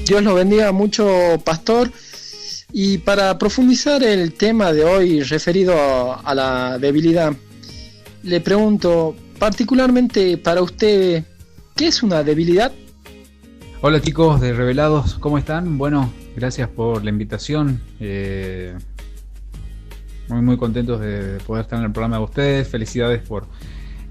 Dios lo bendiga mucho, pastor. Y para profundizar el tema de hoy referido a la debilidad, le pregunto, particularmente para usted, ¿qué es una debilidad? Hola chicos de Revelados, ¿cómo están? Bueno, gracias por la invitación. Muy contentos de poder estar en el programa de ustedes. Felicidades por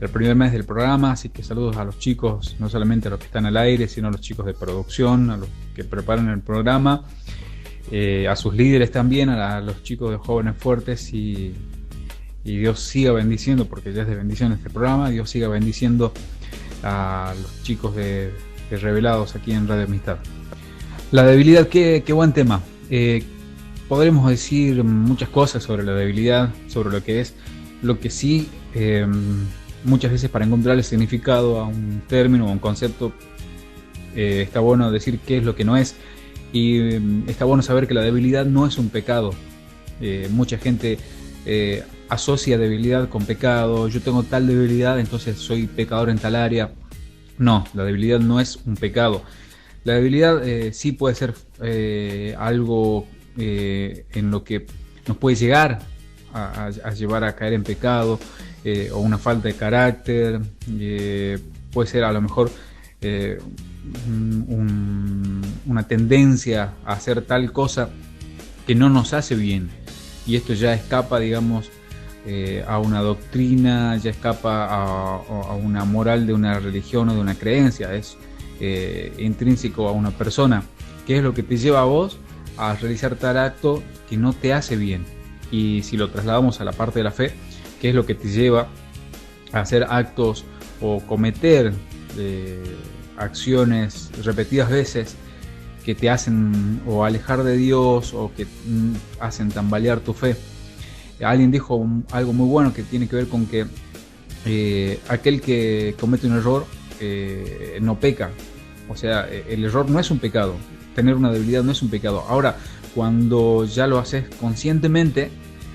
el primer mes del programa, así que saludos a los chicos, no solamente a los que están al aire, sino a los chicos de producción, a los que preparan el programa, a sus líderes también, a los chicos de Jóvenes Fuertes, y Dios siga bendiciendo, porque ya es de bendición este programa. Dios siga bendiciendo a los chicos de Revelados aquí en Radio Amistad. La debilidad, qué buen tema. Podremos decir muchas cosas sobre la debilidad, sobre lo que es, lo que sí, muchas veces para encontrar el significado a un término o un concepto, está bueno decir qué es lo que no es, y está bueno saber que la debilidad no es un pecado. Mucha gente asocia debilidad con pecado. Yo tengo tal debilidad, entonces soy pecador en tal área. No, la debilidad no es un pecado. La debilidad sí puede ser algo en lo que nos puede llegar a llevar a caer en pecado, o una falta de carácter. Puede ser a lo mejor una tendencia a hacer tal cosa que no nos hace bien, y esto ya escapa, digamos, a una doctrina, ya escapa a una moral de una religión o de una creencia. Es intrínseco a una persona. ¿Qué es lo que te lleva a vos a realizar tal acto que no te hace bien? Y si lo trasladamos a la parte de la fe, ¿qué es lo que te lleva a hacer actos o cometer acciones repetidas veces que te hacen o alejar de Dios, o que hacen tambalear tu fe? Alguien dijo algo muy bueno que tiene que ver con que aquel que comete un error no peca. O sea, el error no es un pecado, tener una debilidad no es un pecado. Ahora, cuando ya lo haces conscientemente,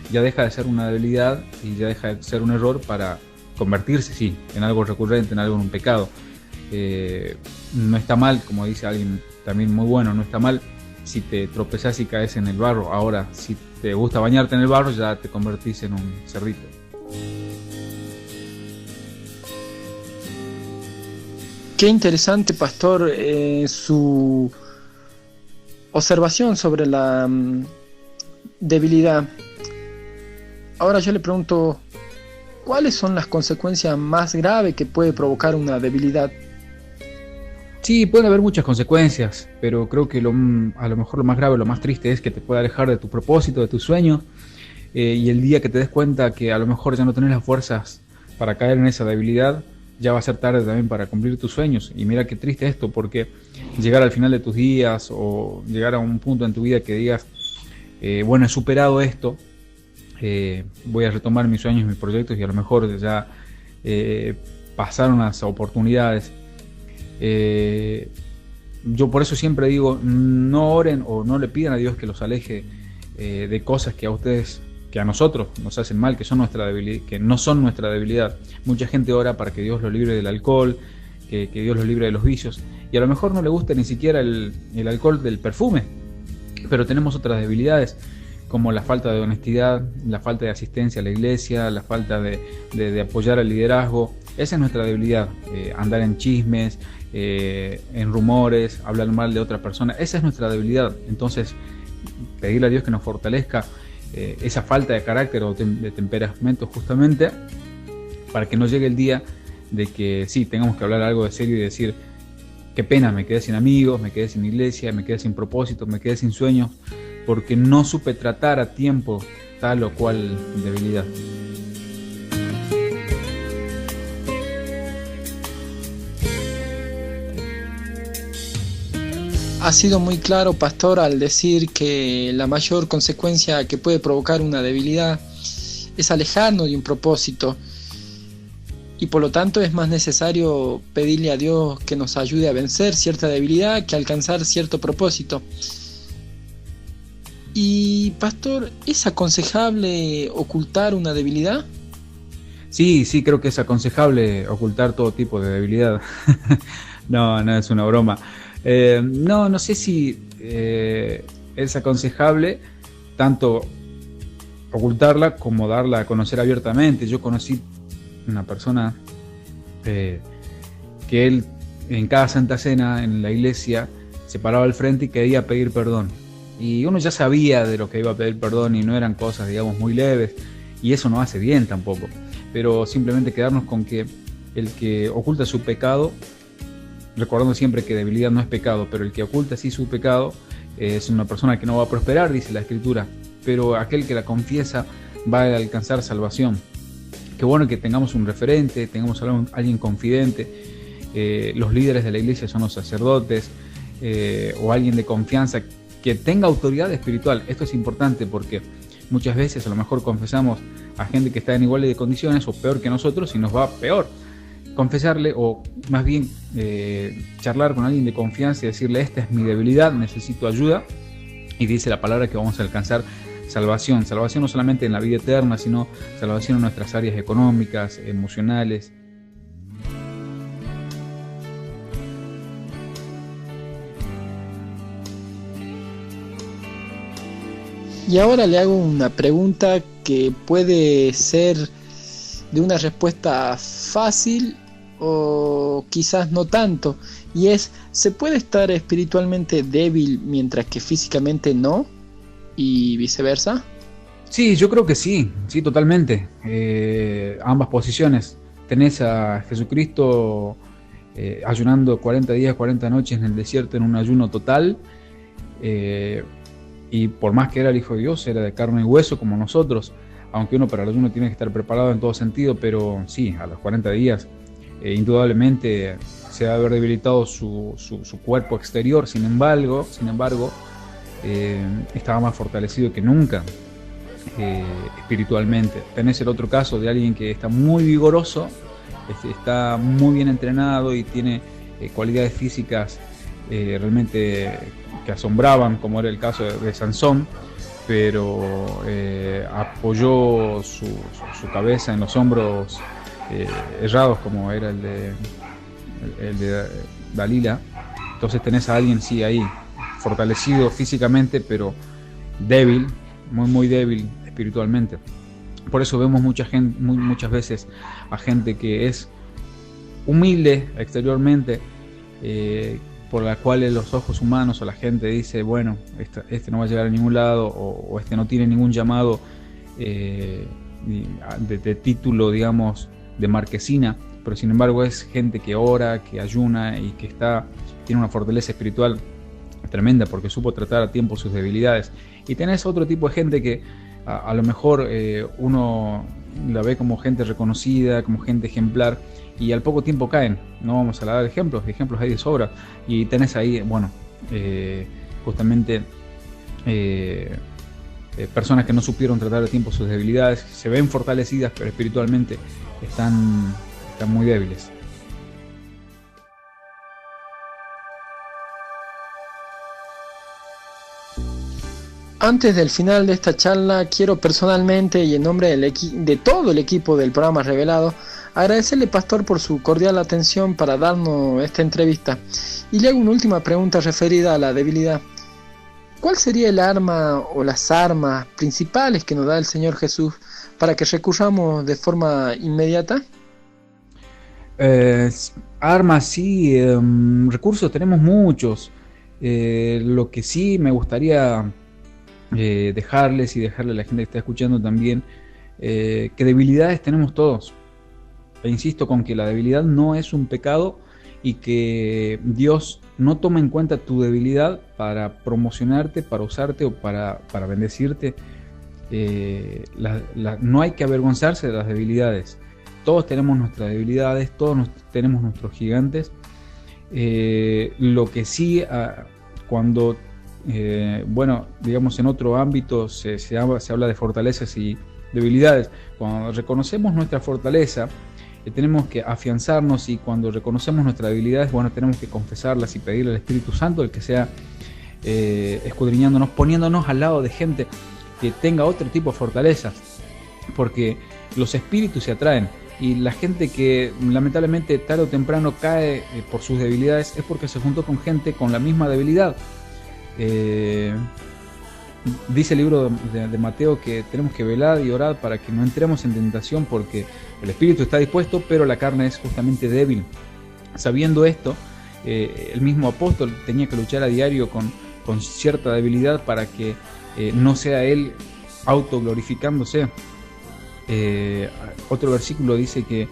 ya deja de ser una debilidad y ya deja de ser un error para convertirse, sí, en algo recurrente, en algo, en un pecado. No está mal, como dice alguien también muy bueno, no está mal si te tropezás y caes en el barro. Ahora, si te gusta bañarte en el barro, ya te convertís en un cerdito. Qué interesante, pastor, su observación sobre la debilidad. Ahora yo le pregunto, ¿cuáles son las consecuencias más graves que puede provocar una debilidad? Sí, pueden haber muchas consecuencias, pero creo que a lo mejor lo más grave, lo más triste es que te puede alejar de tu propósito, de tu sueño, y el día que te des cuenta que a lo mejor ya no tenés las fuerzas para caer en esa debilidad, ya va a ser tarde también para cumplir tus sueños. Y mira qué triste esto, porque llegar al final de tus días, o llegar a un punto en tu vida que digas, bueno, he superado esto, voy a retomar mis sueños, mis proyectos, y a lo mejor ya pasaron las oportunidades. Yo por eso siempre digo, no oren o no le pidan a Dios que los aleje de cosas que a ustedes, que a nosotros nos hacen mal, que son nuestra debilidad, que no son nuestra debilidad. Mucha gente ora para que Dios los libre del alcohol, que Dios los libre de los vicios, y a lo mejor no le gusta ni siquiera el alcohol del perfume, pero tenemos otras debilidades, como la falta de honestidad, la falta de asistencia a la iglesia, la falta de apoyar al liderazgo. Esa es nuestra debilidad, andar en chismes, en rumores, hablar mal de otra persona. Esa es nuestra debilidad. Entonces, pedirle a Dios que nos fortalezca esa falta de carácter o de temperamento, justamente para que no llegue el día de que sí, tengamos que hablar algo de serio y decir, qué pena, me quedé sin amigos, me quedé sin iglesia, me quedé sin propósito, me quedé sin sueños, porque no supe tratar a tiempo tal o cual debilidad. Ha sido muy claro, pastor, al decir que la mayor consecuencia que puede provocar una debilidad es alejarnos de un propósito, y por lo tanto es más necesario pedirle a Dios que nos ayude a vencer cierta debilidad que alcanzar cierto propósito. Y pastor, ¿es aconsejable ocultar una debilidad? Sí, creo que es aconsejable ocultar todo tipo de debilidad. No es una broma. No sé si es aconsejable tanto ocultarla como darla a conocer abiertamente. Yo conocí una persona que él en cada Santa Cena en la iglesia se paraba al frente y quería pedir perdón. Y uno ya sabía de lo que iba a pedir perdón y no eran cosas, digamos, muy leves, y eso no hace bien tampoco. Pero simplemente quedarnos con que el que oculta su pecado, recordando siempre que debilidad no es pecado, pero el que oculta sí su pecado es una persona que no va a prosperar, dice la Escritura, pero aquel que la confiesa va a alcanzar salvación. Qué bueno que tengamos un referente, tengamos alguien confidente. Los líderes de la iglesia son los sacerdotes, o alguien de confianza que tenga autoridad espiritual. Esto es importante porque muchas veces a lo mejor confesamos a gente que está en iguales de condiciones o peor que nosotros y nos va peor. Confesarle, o más bien charlar con alguien de confianza y decirle: esta es mi debilidad, necesito ayuda, y dice la palabra que vamos a alcanzar salvación no solamente en la vida eterna, sino salvación en nuestras áreas económicas, emocionales. Y ahora le hago una pregunta que puede ser de una respuesta fácil o quizás no tanto, y es: ¿se puede estar espiritualmente débil mientras que físicamente no? ¿Y viceversa? Sí, yo creo que sí, totalmente. Ambas posiciones. Tenés a Jesucristo ayunando 40 días, 40 noches en el desierto en un ayuno total, y por más que era el Hijo de Dios, era de carne y hueso como nosotros, aunque uno para el ayuno tiene que estar preparado en todo sentido, pero sí, a los 40 días indudablemente se va a haber debilitado su cuerpo exterior. Sin embargo, estaba más fortalecido que nunca espiritualmente. Tenés el otro caso de alguien que está muy vigoroso, está muy bien entrenado y tiene cualidades físicas realmente que asombraban, como era el caso de Sansón, pero apoyó su cabeza en los hombros errados, como era el de Dalila. Entonces tenés a alguien, sí, ahí fortalecido físicamente, pero débil, muy débil espiritualmente. Por eso vemos muchas veces a gente que es humilde exteriormente, por la cual los ojos humanos o la gente dice: bueno, este no va a llegar a ningún lado, o este no tiene ningún llamado de título, digamos, de marquesina, pero sin embargo es gente que ora, que ayuna y que tiene una fortaleza espiritual tremenda porque supo tratar a tiempo sus debilidades. Y tenés otro tipo de gente que a lo mejor uno la ve como gente reconocida, como gente ejemplar, y al poco tiempo caen. No vamos a dar ejemplos hay de sobra, y tenés ahí, bueno, justamente personas que no supieron tratar a tiempo sus debilidades, se ven fortalecidas, pero espiritualmente están muy débiles. Antes del final de esta charla, quiero personalmente y en nombre de todo el equipo del programa Revelado, agradecerle, Pastor, por su cordial atención para darnos esta entrevista. Y le hago una última pregunta referida a la debilidad. ¿Cuál sería el arma o las armas principales que nos da el Señor Jesús para que recurramos de forma inmediata? Armas, sí, recursos tenemos muchos. Lo que sí me gustaría dejarles y dejarle a la gente que está escuchando también, que debilidades tenemos todos. E insisto con que la debilidad no es un pecado y que Dios no toma en cuenta tu debilidad para promocionarte, para usarte o para bendecirte. No hay que avergonzarse de las debilidades. Todos tenemos nuestras debilidades, todos tenemos nuestros gigantes. Lo que sí, cuando bueno, digamos, en otro ámbito se habla de fortalezas y debilidades. Cuando reconocemos nuestra fortaleza, tenemos que afianzarnos, y cuando reconocemos nuestras debilidades, bueno, tenemos que confesarlas y pedirle al Espíritu Santo el que sea escudriñándonos, poniéndonos al lado de gente que tenga otro tipo de fortalezas, porque los espíritus se atraen. Y la gente que lamentablemente tarde o temprano cae por sus debilidades es porque se juntó con gente con la misma debilidad. Dice el libro de Mateo que tenemos que velar y orar para que no entremos en tentación, porque el espíritu está dispuesto, pero la carne es justamente débil. Sabiendo esto, el mismo apóstol tenía que luchar a diario con cierta debilidad para que no sea él autoglorificándose. Otro versículo dice que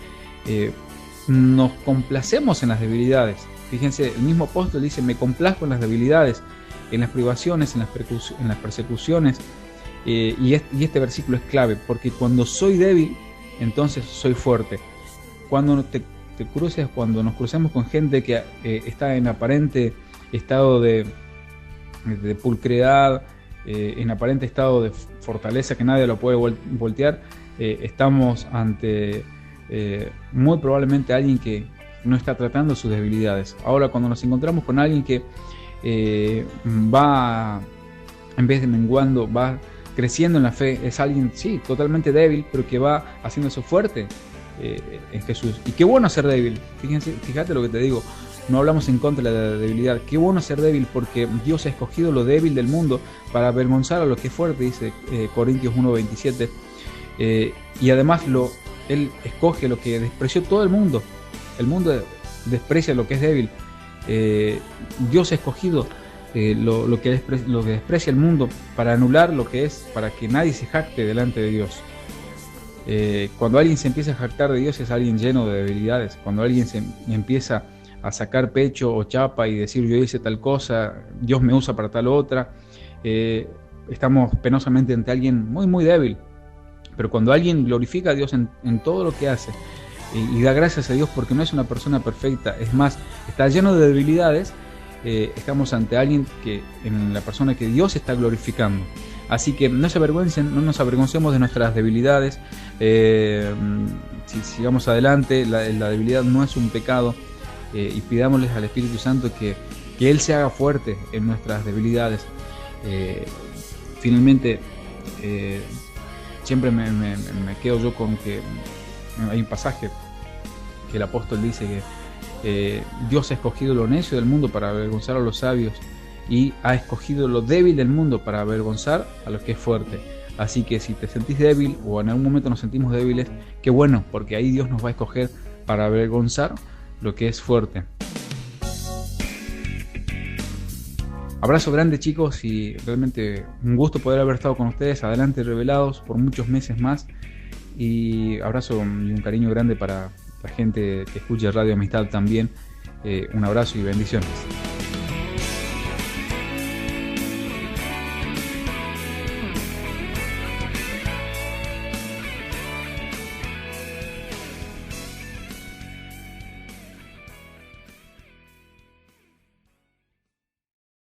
nos complacemos en las debilidades. Fíjense, el mismo apóstol dice: me complazco en las debilidades, en las privaciones, en las persecuciones. Y este versículo es clave, porque cuando soy débil, entonces soy fuerte. Cuando nos crucemos con gente que está en aparente estado de pulcredad, en aparente estado de fortaleza que nadie lo puede voltear, estamos ante muy probablemente alguien que no está tratando sus debilidades. Ahora, cuando nos encontramos con alguien que va, en vez de menguando, va creciendo en la fe, es alguien, sí, totalmente débil, pero que va haciéndose fuerte en Jesús. Y qué bueno ser débil. Fíjate lo que te digo. No hablamos en contra de la debilidad. Qué bueno ser débil, porque Dios ha escogido lo débil del mundo para avergonzar a lo que es fuerte, dice Corintios 1:27. Y además Él escoge lo que despreció todo el mundo. El mundo desprecia lo que es débil. Dios ha escogido lo que desprecia el mundo para anular lo que es, para que nadie se jacte delante de Dios. Cuando alguien se empieza a jactar de Dios, es alguien lleno de debilidades. Cuando alguien se empieza a sacar pecho o chapa y decir: yo hice tal cosa, Dios me usa para tal otra, estamos penosamente ante alguien muy muy débil. Pero cuando alguien glorifica a Dios en todo lo que hace y da gracias a Dios porque no es una persona perfecta, es más, está lleno de debilidades, estamos ante alguien en la persona que Dios está glorificando. Así que no se avergüencen, no nos avergoncemos de nuestras debilidades. Si sigamos adelante, la debilidad no es un pecado, y pidámosles al Espíritu Santo que Él se haga fuerte en nuestras debilidades. Finalmente, siempre me quedo yo con que hay un pasaje que el apóstol dice que Dios ha escogido lo necio del mundo para avergonzar a los sabios, y ha escogido lo débil del mundo para avergonzar a lo que es fuerte. Así que si te sentís débil, o en algún momento nos sentimos débiles, qué bueno, porque ahí Dios nos va a escoger para avergonzar lo que es fuerte. Abrazo grande, chicos, y realmente un gusto poder haber estado con ustedes. Adelante, Revelados, por muchos meses más. Y abrazo y un cariño grande para la gente que escucha Radio Amistad también. Un abrazo y bendiciones.